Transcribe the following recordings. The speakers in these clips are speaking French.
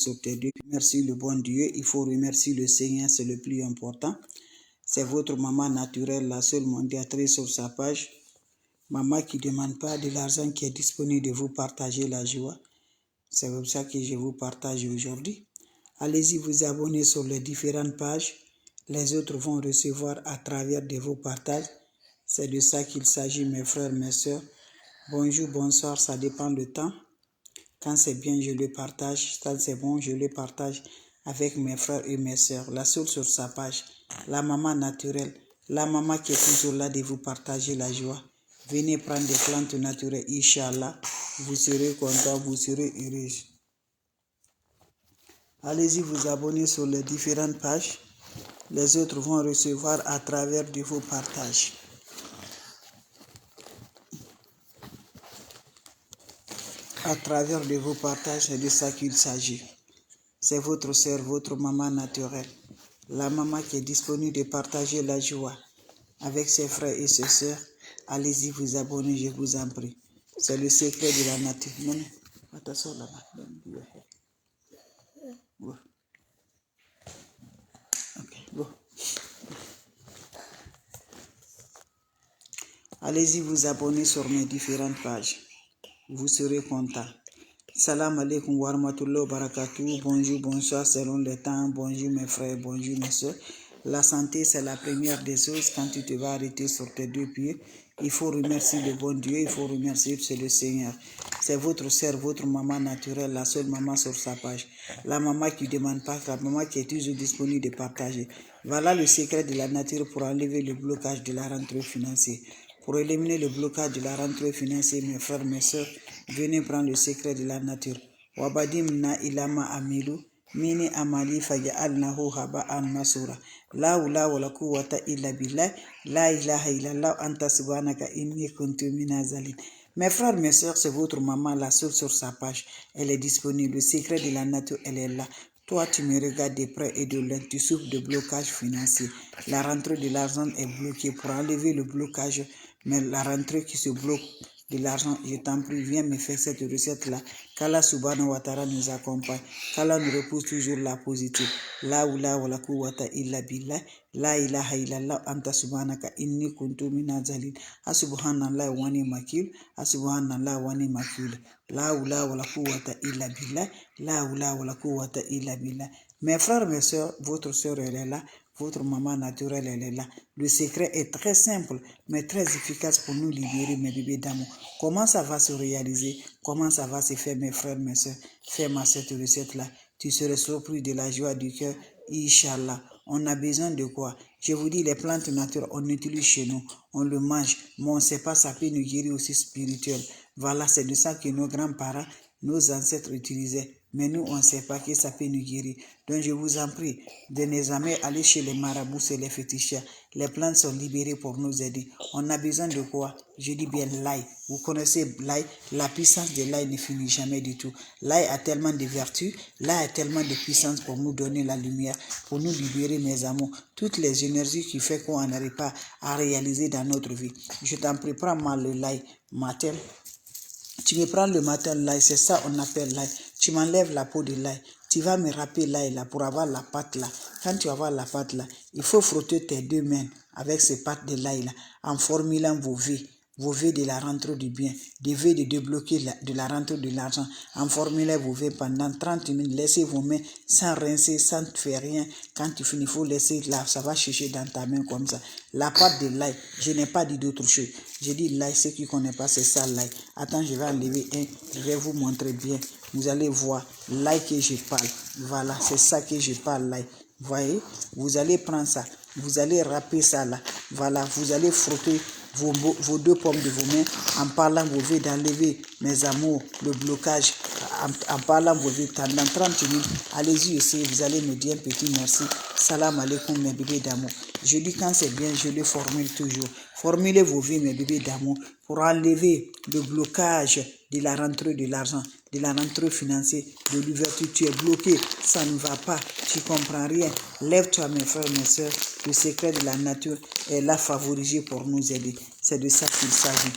sur tes deux. Merci le bon Dieu, il faut remercier le Seigneur, c'est le plus important. C'est votre maman naturelle, la seule mondiatrice sur sa page. Maman qui ne demande pas de l'argent, qui est disponible de vous partager la joie. C'est comme ça que je vous partage aujourd'hui. Allez-y vous abonner sur les différentes pages. Les autres vont recevoir à travers de vos partages. C'est de ça qu'il s'agit, mes frères, mes sœurs. Bonjour, bonsoir, ça dépend du temps. Quand c'est bien, je le partage. Quand c'est bon, je le partage avec mes frères et mes sœurs. La seule sur sa page, la maman naturelle, la maman qui est toujours là de vous partager la joie. Venez prendre des plantes naturelles, Inch'Allah. Vous serez content, vous serez heureux. Allez-y vous abonner sur les différentes pages. Les autres vont recevoir à travers de vos partages. À travers de vos partages, c'est de ça qu'il s'agit. C'est votre sœur, votre maman naturelle. La maman qui est disponible de partager la joie avec ses frères et ses sœurs. Allez-y vous abonner, je vous en prie. C'est le secret de la nature. Non, attention là-bas. Go. Allez-y vous abonner sur mes différentes pages. Vous serez content. Salam alaikum wa rahmatullahi wa barakatuh. Bonjour, bonsoir selon le temps. Bonjour mes frères, bonjour mes soeurs. La santé, c'est la première des choses. Quand tu te vas arrêter sur tes deux pieds, il faut remercier le bon Dieu, il faut remercier le Seigneur. C'est votre sœur, votre maman naturelle, la seule maman sur sa page. La maman qui ne demande pas, la maman qui est toujours disponible de partager. Voilà le secret de la nature pour enlever le blocage de la rentrée financière. Pour éliminer le blocage de la rentrée financière, mes frères, mes soeurs, venez prendre le secret de la nature. Wabadim na ilama amilu. Mini amali faja'alnahu haba'an masura. La hawla wala quwwata illa billah. La ilaha illallah anta subhanaka inni kuntu minaz zalimin. Mes frères, mes sœurs, c'est votre maman, la seule sur sa page. Elle est disponible. Le secret de la nature, elle est là. Toi, tu me regardes de près et de loin. Tu souffres de blocage financier. La rentrée de l'argent est bloquée. Pour enlever le blocage, mais la rentrée qui se bloque de l'argent, je t'en prie, viens me faire cette recette-là. Qu'Allah subhanahu wa ta'ala nous accompagne. Qu'Allah nous repousse toujours la positive. La hawla wala quwwata illa billah. La ilaha illallah anta subhanaka inni kuntu minaz zalimin. Subhanallah wa ni'mal wakil. Subhanallah wa ni'mal wakil. La hawla wala quwwata illa billah. La hawla wala quwwata illa billah. Mes frères, mes sœurs, votre sœur elle est là. Votre maman naturelle, elle est là. Le secret est très simple, mais très efficace pour nous libérer, mes bébés d'amour. Comment ça va se réaliser? Comment ça va se faire, mes frères, mes soeurs? Fais-moi cette recette-là. Tu seras surpris de la joie du cœur. Inch'Allah. On a besoin de quoi? Je vous dis, les plantes naturelles, on utilise chez nous. On le mange, mais on ne sait pas, ça peut nous guérir aussi spirituel. Voilà, c'est de ça que nos grands-parents, nos ancêtres utilisaient. Mais nous, on ne sait pas que ça peut nous guérir. Donc, je vous en prie, de ne jamais aller chez les marabouts et les féticheurs. Les plantes sont libérées pour nous aider. On a besoin de quoi? Je dis bien l'ail. Vous connaissez l'ail? La puissance de l'ail ne finit jamais du tout. L'ail a tellement de vertus. L'ail a tellement de puissance pour nous donner la lumière, pour nous libérer, mes amours. Toutes les énergies qui font qu'on n'arrive pas à réaliser dans notre vie. Je t'en prie, prends-moi le l'ail matin. Tu me prends le matin l'ail, c'est ça on appelle l'ail. Tu m'enlèves la peau de l'ail. Tu vas me râper l'ail là pour avoir la pâte là. Quand tu vas avoir la pâte là, il faut frotter tes deux mains avec ces pâtes de l'ail là en formulant vos vœux de la rentrée du bien, des vœux de débloquer de la rentrée de l'argent. En formulant vos vœux pendant 30 minutes, laissez vos mains sans rincer, sans faire rien. Quand tu finis, il faut laisser là, ça va chercher dans ta main comme ça. La pâte de l'ail, je n'ai pas dit d'autre chose. J'ai dit l'ail, ceux qui ne connaissent pas, c'est ça l'ail. Attends, je vais enlever un, je vais vous montrer bien. Vous allez voir l'ail que je parle. Voilà, c'est ça que je parle, l'ail. Voyez, vous allez prendre ça, vous allez râper ça là. Voilà, vous allez frotter vos deux pommes de vos mains en parlant vos vœux d'enlever, mes amours, le blocage, en parlant vos vœux pendant 30 minutes. Allez-y essayez, vous allez me dire un petit merci. Salam alaikum, mes bébés d'amour. Je dis quand c'est bien, je le formule toujours. Formulez vos vœux, mes bébés d'amour, pour enlever le blocage de la rentrée de l'argent, de la rentrée financière, de l'ouverture. Tu es bloqué, ça ne va pas, tu ne comprends rien. Lève-toi, mes frères, mes soeurs. Le secret de la nature est là favorisé pour nous aider. C'est de ça qu'il s'agit.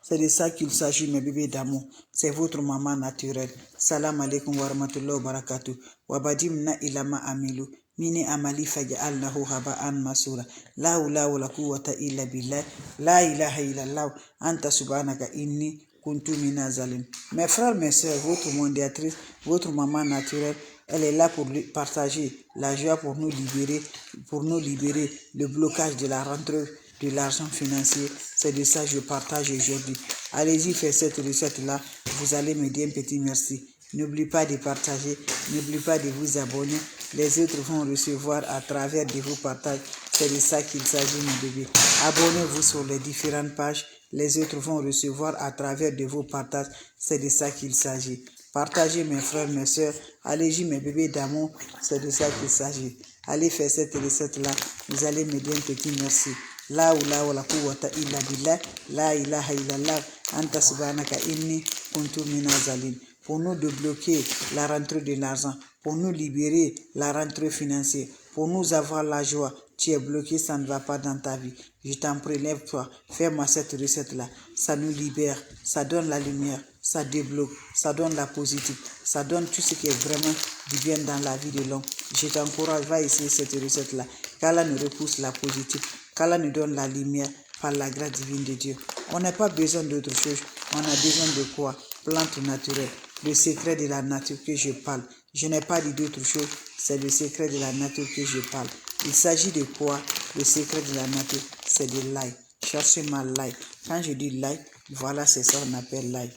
C'est de ça qu'il s'agit, mes bébés d'amour. C'est votre maman naturelle. Salam alaikum wa rahmatullahi wa barakatuh. Wabadimna ilama amilu. Mini amali faja'alnahu haba'an masura. La hawla wa la quwwata illa billah. La ilaha illallah. Anta subhanaka inni kuntu minazalim. Mes frères, mes sœurs, votre mondiatrice, votre maman naturelle, elle est là pour partager la joie, pour nous libérer le blocage de la rentrée de l'argent financier. C'est de ça que je partage aujourd'hui. Allez-y, faites cette recette-là. Vous allez me dire un petit merci. N'oubliez pas de partager. N'oubliez pas de vous abonner. Les autres vont recevoir à travers de vos partages. C'est de ça qu'il s'agit, mes bébés. Abonnez-vous sur les différentes pages. Les autres vont recevoir à travers de vos partages. C'est de ça qu'il s'agit. Partagez, mes frères, mes soeurs. Allez-y, mes bébés d'amour. C'est de ça qu'il s'agit. Allez faire cette recette-là. Vous allez me dire un petit merci. La hawla wa la quwwata illa billah. La ilaha illallah. Anta subhanaka inni kuntu minazalin. Pour nous débloquer la rentrée de l'argent, pour nous libérer la rentrée financière, pour nous avoir la joie. Tu es bloqué, ça ne va pas dans ta vie. Je t'en prie, lève-toi, fais-moi cette recette-là. Ça nous libère, ça donne la lumière, ça débloque, ça donne la positive, ça donne tout ce qui est vraiment du bien dans la vie de l'homme. Je t'encourage, va essayer cette recette-là. Qu'Allah nous repousse la positive, qu'Allah nous donne la lumière par la grâce divine de Dieu. On n'a pas besoin d'autre chose. On a besoin de quoi? Plantes naturelles. Le secret de la nature que je parle. Je n'ai pas dit d'autre chose. C'est le secret de la nature que je parle. Il s'agit de quoi? Le secret de la nature, c'est de l'ail. Cherchez ma l'ail. Quand je dis l'ail, voilà, c'est ça qu'on appelle l'ail.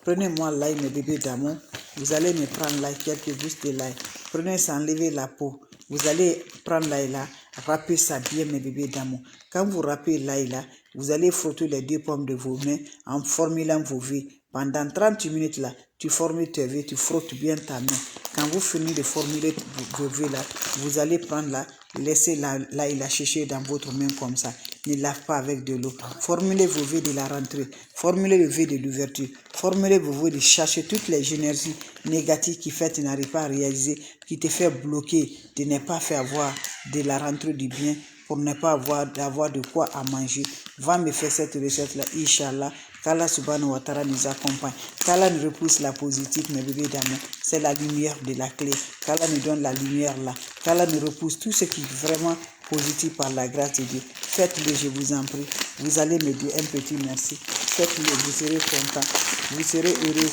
Prenez-moi l'ail, mes bébés d'amour. Vous allez me prendre l'ail, quelques gousses de l'ail. Prenez ça, enlevez la peau. Vous allez prendre l'ail là, râpez ça bien, mes bébés d'amour. Quand vous râpez l'ail là, vous allez frotter les deux pommes de vos mains en formulant vos V. Pendant 30 minutes là, tu formules tes V, tu frottes bien ta main. Quand vous finissez de formuler vos V là, vous allez prendre là, laissez l'ail là sécher dans votre main comme ça. Ne lave pas avec de l'eau. Formulez vos vœux de la rentrée. Formulez le vœu de l'ouverture. Formulez vos vœux de chercher toutes les énergies négatives qui fait que tu n'arrives pas à réaliser, qui te fait bloquer, de ne pas faire avoir de la rentrée du bien, pour ne pas avoir de quoi à manger. Va me faire cette recette-là, Inch'Allah. Qu'Allah subhanahu wa ta'ala nous accompagne. Qu'Allah nous repousse la positive, mes bébés d'amour. C'est la lumière de la clé. Qu'Allah nous donne la lumière là. Qu'Allah nous repousse tout ce qui est vraiment positif par la grâce de Dieu. Faites-le, je vous en prie. Vous allez me dire un petit merci. Faites-le, vous serez content. Vous serez heureux.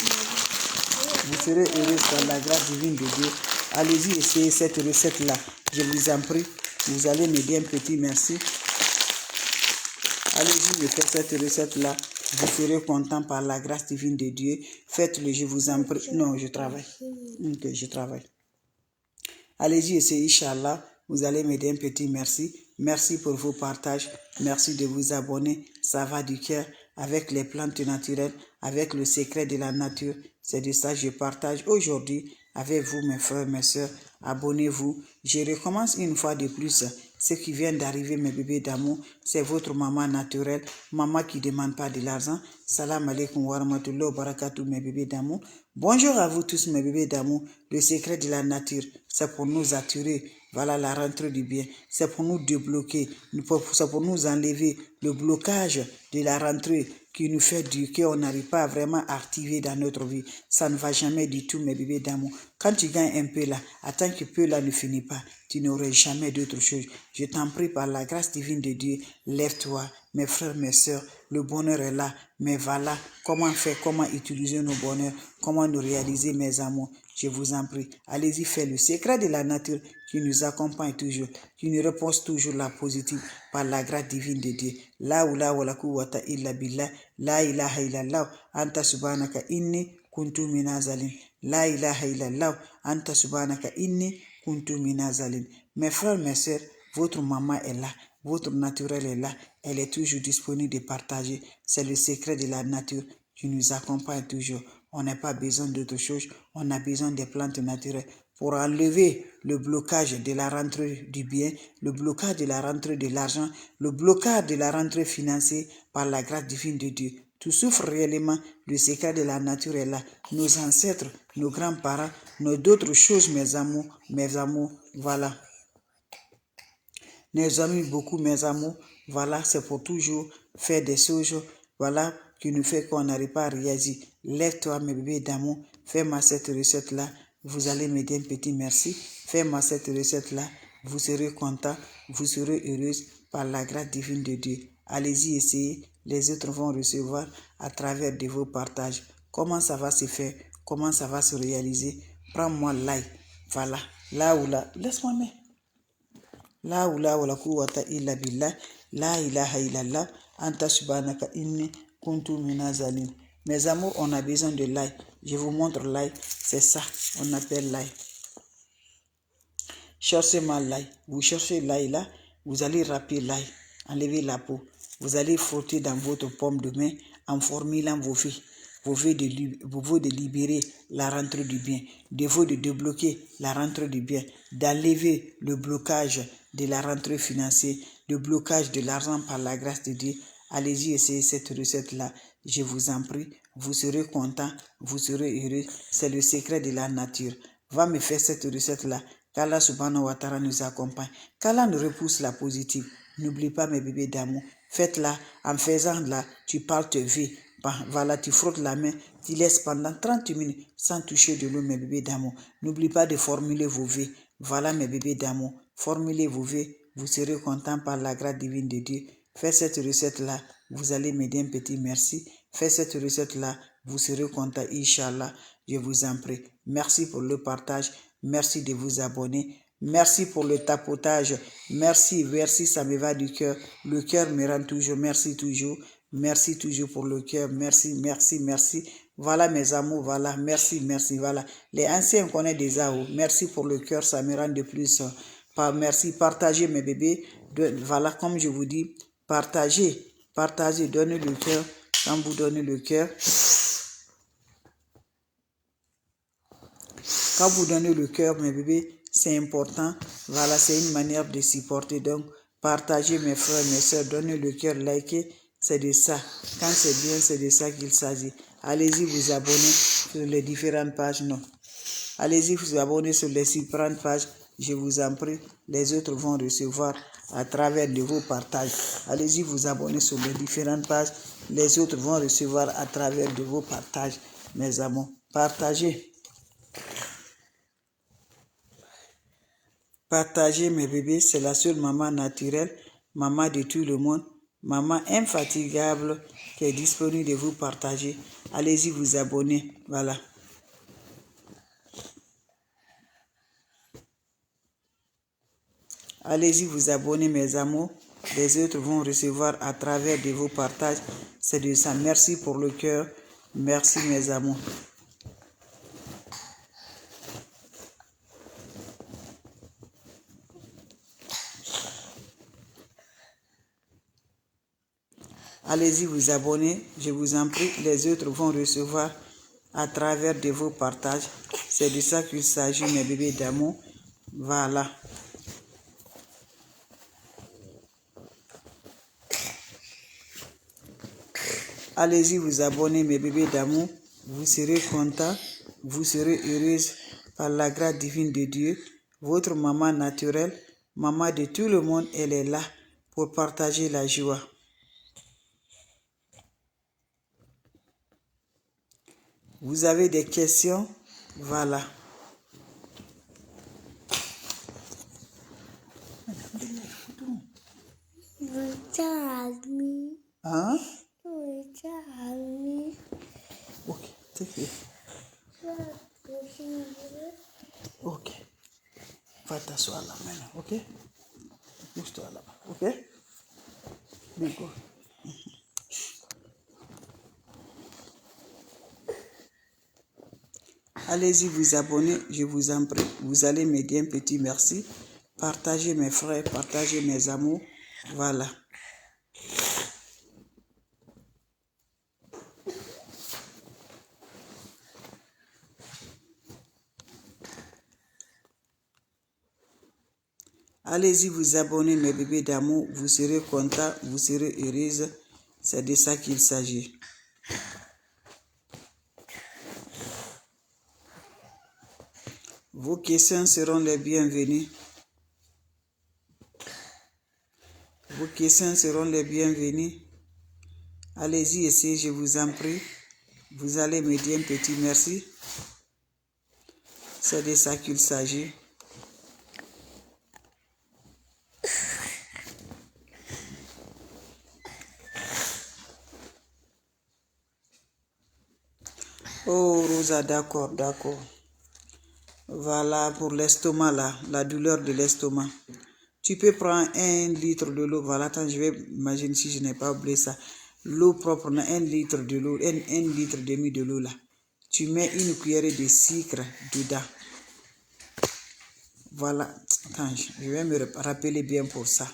Vous serez heureux par la grâce divine de Dieu. Allez-y, essayez cette recette-là. Je vous en prie. Vous allez me dire un petit merci. Allez-y, me faire cette recette-là. Vous serez content par la grâce divine de Dieu. Faites-le, je vous en prie. Non, je travaille. Ok, je travaille. Allez-y, essayez, Inch'Allah. Vous allez me dire un petit merci. Merci pour vos partages. Merci de vous abonner. Ça va du cœur avec les plantes naturelles, avec le secret de la nature. C'est de ça que je partage aujourd'hui avec vous, mes frères, mes soeurs. Abonnez-vous. Je recommence une fois de plus. Ce qui vient d'arriver, mes bébés d'amour, c'est votre maman naturelle, maman qui ne demande pas de l'argent. Salam alaikum wa rahmatullahi wa barakatuh, mes bébés d'amour. Bonjour à vous tous, mes bébés d'amour. Le secret de la nature, c'est pour nous attirer. Voilà la rentrée du bien. C'est pour nous débloquer. C'est pour nous enlever le blocage de la rentrée qui nous fait du qu'on n'arrive pas vraiment à activer dans notre vie. Ça ne va jamais du tout, mes bébés d'amour. Quand tu gagnes un peu là, attends que peu là ne finit pas, tu n'aurais jamais d'autre chose. Je t'en prie par la grâce divine de Dieu, lève-toi, mes frères, mes sœurs, le bonheur est là. Mais voilà, comment faire, comment utiliser nos bonheurs, comment nous réaliser, mes amours. Je vous en prie, allez-y, faites le secret de la nature qui nous accompagne toujours, qui nous repose toujours la positive par la grâce divine de Dieu. La hawla wa la quwwata illa billah, la ilaha illallah, anta subhanaka inni kuntu minazalin. La ilaha illallah, anta subhanaka inni kuntu minazalin. Mes frères, mes sœurs, votre maman est là, votre naturel est là, elle est toujours disponible de partager. C'est le secret de la nature qui nous accompagne toujours. On n'a pas besoin d'autre chose, on a besoin des plantes naturelles pour enlever le blocage de la rentrée du bien, le blocage de la rentrée de l'argent, le blocage de la rentrée financière par la grâce divine de Dieu. Tout souffre réellement, le secret de la nature est là. Nos ancêtres, nos grands-parents, nos d'autres choses, mes amours, voilà. Mes amis, beaucoup, mes amours, Voilà, c'est pour toujours faire des choses, voilà, qui nous fait qu'on n'arrive pas à réagir. Lève-toi, mes bébés d'amour, fais-moi cette recette-là. Vous allez me dire un petit merci. Fais-moi cette recette-là. Vous serez content, vous serez heureuse par la grâce divine de Dieu. Allez-y, essayez. Les autres vont recevoir à travers de vos partages. Comment ça va se faire? Comment ça va se réaliser? Prends-moi l'ail. Voilà. Là ou là. Laisse-moi mettre. La hawla wala quwwata illa billah, la ilaha illallah, anta subhanaka inni kuntu minaz zalim. Mes amours, on a besoin de l'ail. Je vous montre l'ail. C'est ça, on appelle l'ail. Cherchez-moi l'ail. Vous cherchez l'ail là, vous allez râper l'ail, enlever la peau. Vous allez frotter dans votre paume de main en formulant vos vœux. Vos vœux de libérer la rentrée du bien, de vœux de débloquer la rentrée du bien, d'enlever le blocage de la rentrée financière, le blocage de l'argent par la grâce de Dieu. Allez-y, essayez cette recette-là. Je vous en prie, vous serez content, vous serez heureux. C'est le secret de la nature. Va me faire cette recette-là. Qu'Allah subhanahu wa ta'ala nous accompagne. Qu'Allah nous repousse la positive. N'oublie pas mes bébés d'amour. Faites-la. En faisant là, tu parles te vie. Voilà, tu frottes la main, tu laisses pendant 30 minutes sans toucher de l'eau, mes bébés d'amour. N'oublie pas de formuler vos vœux. Voilà, mes bébés d'amour. Formulez vos vœux. Vous serez content par la grâce divine de Dieu. Faites cette recette-là. Vous allez m'aider un petit merci. Faites cette recette-là. Vous serez content, Inch'Allah. Je vous en prie. Merci pour le partage. Merci de vous abonner. Merci pour le tapotage. Merci, ça me va du cœur. Le cœur me rend toujours. Merci toujours. Merci toujours pour le cœur. Merci. Voilà mes amours, voilà. Merci, voilà. Les anciens connaissent déjà. Merci pour le cœur, ça me rend de plus. Merci, partagez mes bébés. Voilà, comme je vous dis, partagez, donnez le cœur. Quand vous donnez le cœur, quand vous donnez le cœur, mes bébés, c'est important. Voilà, c'est une manière de supporter. Donc, partagez mes frères, mes soeurs, donnez le cœur, likez. C'est de ça. Quand c'est bien, c'est de ça qu'il s'agit. Allez-y vous abonner sur les différentes pages. Non. Allez-y vous abonner sur les différentes pages. Je vous en prie. Les autres vont recevoir à travers de vos partages. Allez-y vous abonner sur les différentes pages. Les autres vont recevoir à travers de vos partages. Mes amours, partagez. Partagez mes bébés, c'est la seule maman naturelle, maman de tout le monde, maman infatigable qui est disponible de vous partager. Allez-y vous abonner, voilà. Allez-y vous abonner mes amours, les autres vont recevoir à travers de vos partages. C'est de ça, merci pour le cœur, merci mes amours. Allez-y vous abonner, je vous en prie, les autres vont recevoir à travers de vos partages. C'est de ça qu'il s'agit, mes bébés d'amour. Voilà. Allez-y vous abonner, mes bébés d'amour. Vous serez contents, vous serez heureuse par la grâce divine de Dieu. Votre maman naturelle, maman de tout le monde, elle est là pour partager la joie. Vous avez des questions? Voilà. Hein? Ok, c'est fait. Ok. Va t'asseoir là maintenant, ok? Pousse-toi là-bas, ok? D'accord. Allez-y vous abonner, je vous en prie. Vous allez m'aider un petit merci. Partagez mes frères, partagez mes amours. Voilà. Allez-y vous abonner mes bébés d'amour. Vous serez contents, vous serez heureuses. C'est de ça qu'il s'agit. Vos questions seront les bienvenues. Vos questions seront les bienvenues. Allez-y, essayez, je vous en prie. Vous allez me dire un petit merci. C'est de ça qu'il s'agit. Oh, Rosa, d'accord, d'accord. Voilà, pour l'estomac, là, la douleur de l'estomac. Tu peux prendre 1 litre de l'eau. Voilà, attends, je vais imaginer si je n'ai pas oublié ça. L'eau propre, 1 litre de l'eau, 1 litre demi de l'eau, là. Tu mets une cuillerée de sucre dedans. Voilà, attends, je vais me rappeler bien pour ça.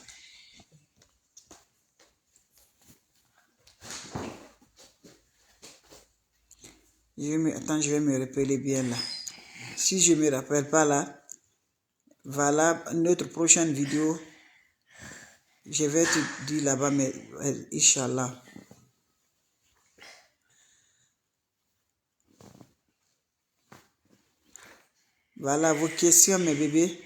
Attends, je vais me rappeler bien là. Si je ne me rappelle pas là, voilà notre prochaine vidéo. Je vais te dire là-bas, mais Inch'Allah. Voilà vos questions, mes bébés.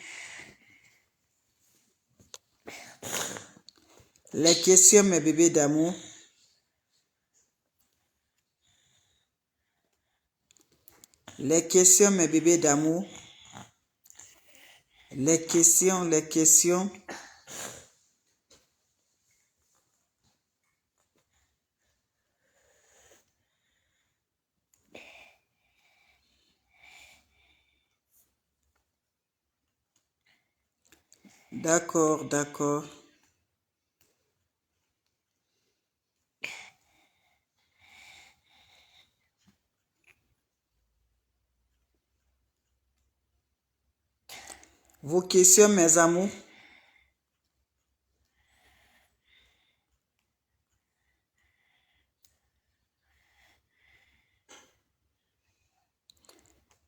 Les questions, mes bébés d'amour. Les questions, mes bébés d'amour. Les questions, les questions. D'accord, d'accord. Vos questions, mes amours.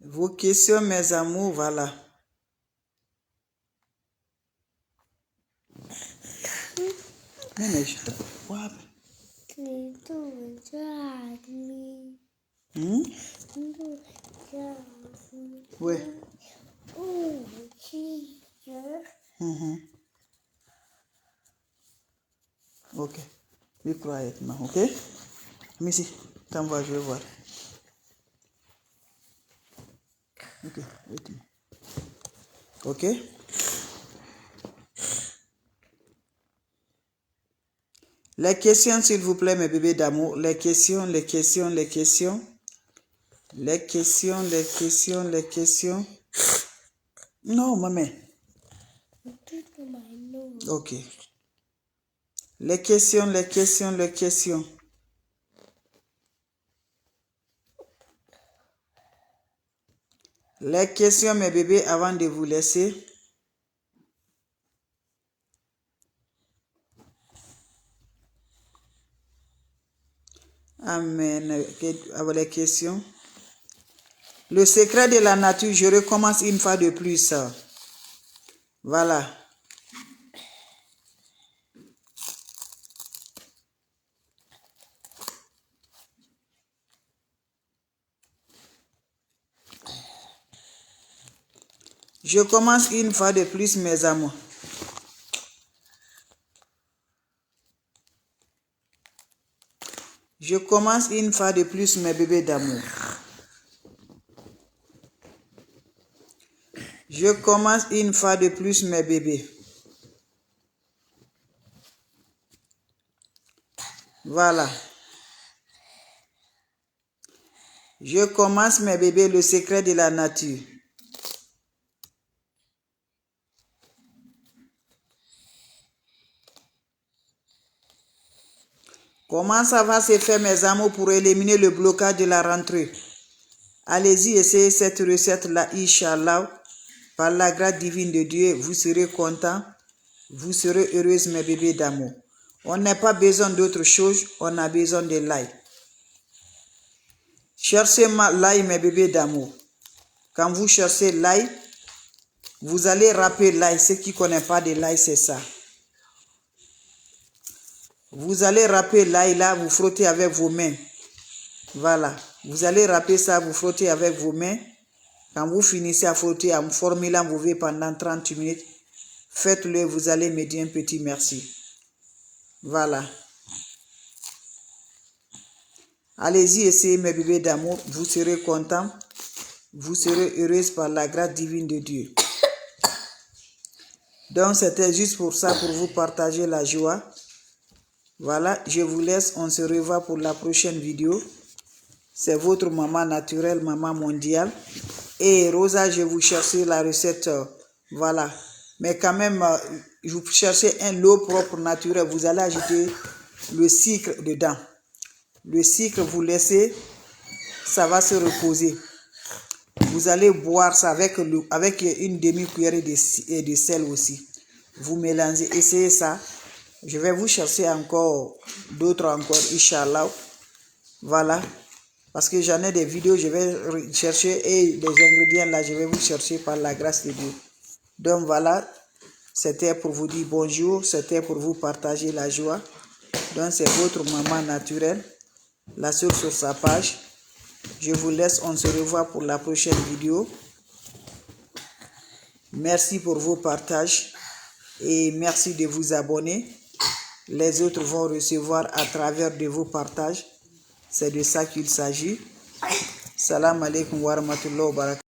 Vos questions, mes amours, voilà. Mais je te vois. Oui. Ok. Be quiet now, ok? Missy, t'envoie, je vais voir. Ok, wait. Ok? Les questions, s'il vous plaît, mes bébés d'amour. Les questions, les questions, les questions. Les questions, les questions, les questions. Non, maman. Ok. Les questions, les questions, les questions. Les questions, mes bébés, avant de vous laisser. Amen. Avec les questions. Le secret de la nature, je recommence une fois de plus. Voilà. Je commence une fois de plus, mes amours. Je commence une fois de plus, mes bébés d'amour. Je commence une fois de plus, mes bébés. Voilà. Je commence, mes bébés, le secret de la nature. Comment ça va se faire, mes amours, pour éliminer le blocage de la rentrée? Allez-y, essayez cette recette-là, Inch'Allah. Par la grâce divine de Dieu, vous serez contents. Vous serez heureuses, mes bébés d'amour. On n'a pas besoin d'autre chose, on a besoin de l'ail. Cherchez l'ail, mes bébés d'amour. Quand vous cherchez l'ail, vous allez râper l'ail. Ceux qui ne connaissent pas de l'ail, c'est ça. Vous allez râper l'ail là, vous frottez avec vos mains. Voilà. Vous allez râper ça, vous frottez avec vos mains. Quand vous finissez à frotter, à me former l'enlever pendant 30 minutes, faites-le, vous allez me dire un petit merci. Voilà. Allez-y, essayez mes bébés d'amour. Vous serez contents. Vous serez heureuse par la grâce divine de Dieu. Donc, c'était juste pour ça, pour vous partager la joie. Voilà, je vous laisse. On se revoit pour la prochaine vidéo. C'est votre maman naturelle, maman mondiale. Et Rosa, je vous chercher la recette. Voilà. Mais quand même, vous cherchez un lot propre naturel. Vous allez ajouter le sucre dedans. Le sucre, vous laissez, ça va se reposer. Vous allez boire ça avec une demi-cuillerée de sel aussi. Vous mélangez, essayez ça. Je vais vous chercher encore d'autres Inch'Allah. Voilà. Parce que j'en ai des vidéos, je vais chercher et les ingrédients là, je vais vous chercher par la grâce de Dieu. Donc voilà, c'était pour vous dire bonjour, c'était pour vous partager la joie. Donc c'est votre maman naturelle, la seule sur sa page. Je vous laisse, on se revoit pour la prochaine vidéo. Merci pour vos partages et merci de vous abonner. Les autres vont recevoir à travers de vos partages. C'est de ça qu'il s'agit. Salam alaikum wa rahmatullahi wa barakatuh.